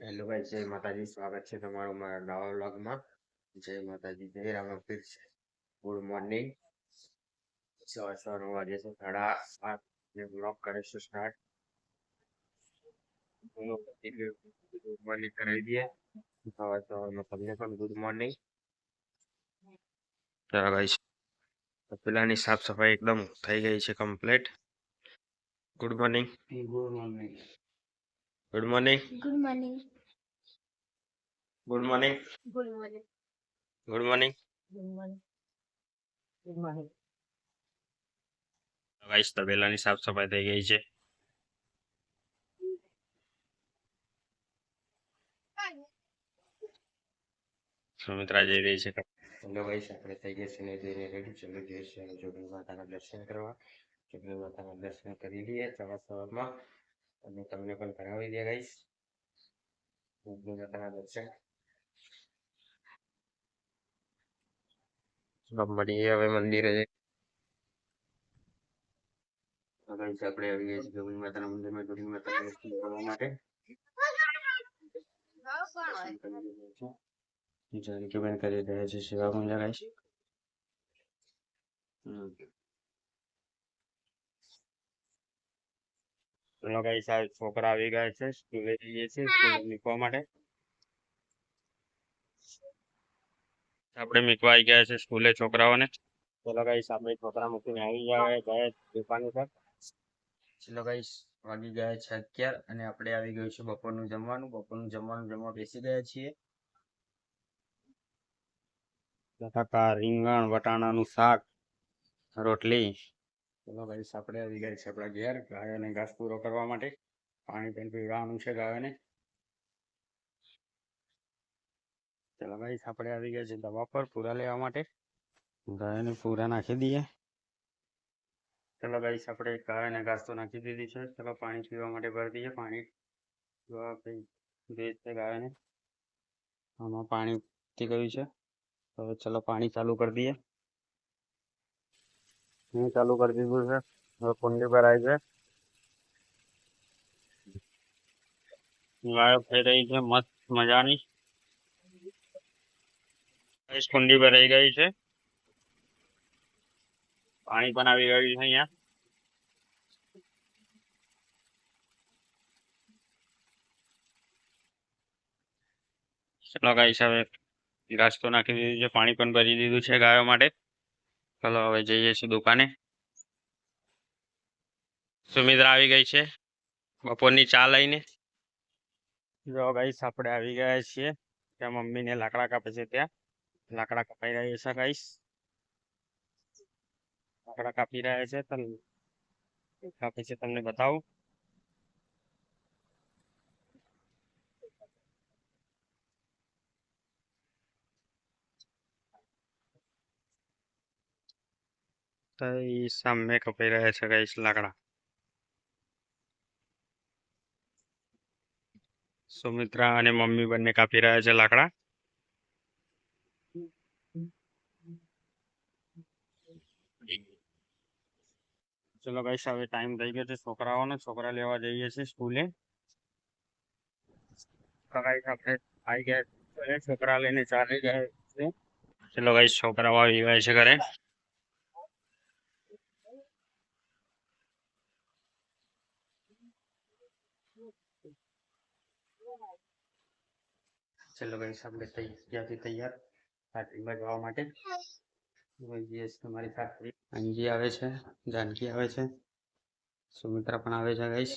Hello ભાઈ, જય માતાજી. સ્વાગત છે તમારું મારા નવા વ્લોગમાં. જય માતાજી, જય રામાપીર. Good morning. સવાર 9 વાગે છે, 8:30 વ્લોગ કરીશું સ્ટાર્ટ. ગુડ મોર્નિંગ કરાવી દઈએ. સવારમાં તમને પણ ગુડ મોર્નિંગ. ચાલો ભાઈ, પેલાની સાફ સફાઈ એકદમ થઈ ગઈ છે complete. Good morning. Good morning. Good morning. Good morning. Good morning. Good morning. Good morning. Good morning. Good morning. Guys, તબેલાની સાફ સફાઈ થઈ ગઈ છે. સુમિત્રા જઈ રહી છે. હેલો ગાઈસ, આપણે થઈ ગયા છે ને જઈને રેડી. ચલો જઈએ છીએ જોગણી માતાના દર્શન કરવા. જોગણી માતાના દર્શન કરી લઈએ સવારમાં, અને તમને પણ કરાવી દે ગાઈસ જોગણી માતાના દર્શન. મળીએ હવે મંદિરે. ગાઈસ, આપણે આવી ગયા છીએ જોગણી માતાના મંદિરમાં. જોગણી માતાના દર્શન કરવા માટે જાનકી બેન કરી રહ્યા છે સેવા પૂજા ગાઈસ. ચલો ગાઈસ, આ છોકરા આવી ગયા છે, સ્કૂલે જઈએ છીએ સ્કૂલે મૂકવા માટે. આપણે મૂકવા આવી ગયા છે સ્કૂલે છોકરાઓને. ચલો ગાઈસ, આપણે છોકરા મૂકીને આવી ગયા દુકાન ઉપર. ચલો ગાઈસ, વાગી ગયા છે 11 અને આપણે આવી ગયું છે બપોરનું જમવાનું. બપોરનું જમવાનું જમવા બેસી ગયા છીએ. બટાકા, રીંગણ, વટાણાનું શાક, રોટલી. ચલો ગાઈસ, આપણે આવી ગયા છે આપણા ઘેર ગાયોને ઘાસ પૂરો કરવા માટે. પાણી પણ પીવડાવવાનું છે ગાયોને. ચલો ગાઈસ, આપણે આવી ગયા છે દવા પર પૂરા લેવા માટે. ગાયોને પૂરા નાખી દઈએ. ચલો ગાઈસ, આપણે ગાયોને ઘાસ તો નાખી દીધી છે. ચલો પાણી પીવા માટે ભરી દઈએ. પાણી પીવા દે છે ગાયોને. આમાં પાણી પી ગયું છે. હવે ચલો પાણી ચાલુ કરી દઈએ. ચાલુ કરી દીધું છે. હવે કુંડી ભરાય છે. ગાયો થઈ રહી છે મસ્ત મજાની. કુંડી ભરાઈ ગઈ છે. પાણી પણ આવી ગયું છે અહીંયા. ચલો ગાઈસ, હવે ઘાસ તો નાખી દીધું છે, પાણી પણ ભરી દીધું છે ગાયો માટે. ચલો હવે જઈએ છીએ દુકાને. સુમિત્રા આવી ગઈ છે બપોરની ચા લઈને. જો ગાઈસ, આપણે આવી ગયા છીએ ત્યાં મમ્મીને લાકડા કાપે છે. ત્યાં લાકડા કાપાઈ રહ્યા છે ગાઈસ. લાકડા કાપી રહ્યા છે. કાપે છે તમને બતાવું. તો એ સામે કપાઈ રહ્યા છે ગાઈસ લાકડા. સુમિત્રા અને મમ્મી બંને કાપી રહ્યા છે લાકડા. ચલો ગાઈસ, હવે ટાઈમ થઈ ગયો છે છોકરાઓનો. છોકરા લેવા જઈએ છીએ સ્કૂલે. ગાઈસ, આપણે આવી ગયા છોકરા લઈને ચાલી ગયા છે. ચલો ગાઈસ, છોકરાઓ આવી ગયા છે ઘરે. ચલો ગાઈસ, આપણે ત્યાંથી તૈયાર પાર્ટીમાં જવા માટે. તમારી સાથે અંજી આવે છે, જાનકી આવે છે, સુમિત્રા પણ આવે છે ગાઈસ.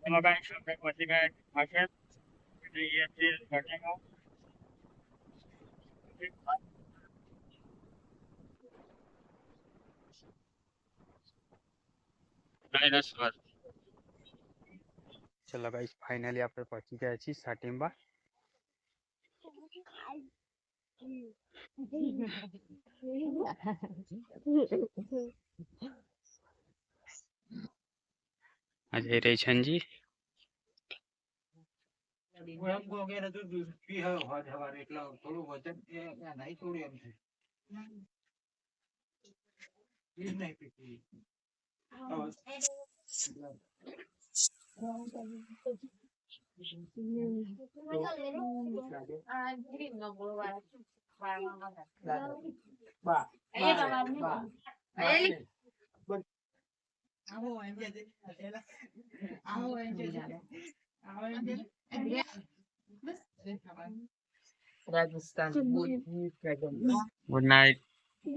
ચલો ગાઈસ, આપણે પહોંચી ગયા છે. જઈએ છીએ ઘાટીમાં. ચલો ગાઈસ, ફાઇનલી આપણે પહોંચી ગયા છીએ સાટીમાં. આજે રહી છે અંજી. આ ગ્રીન નો ગોળ વાળા બા એ તમારું રાજસ્થાન ગુડ નાઇટ. એ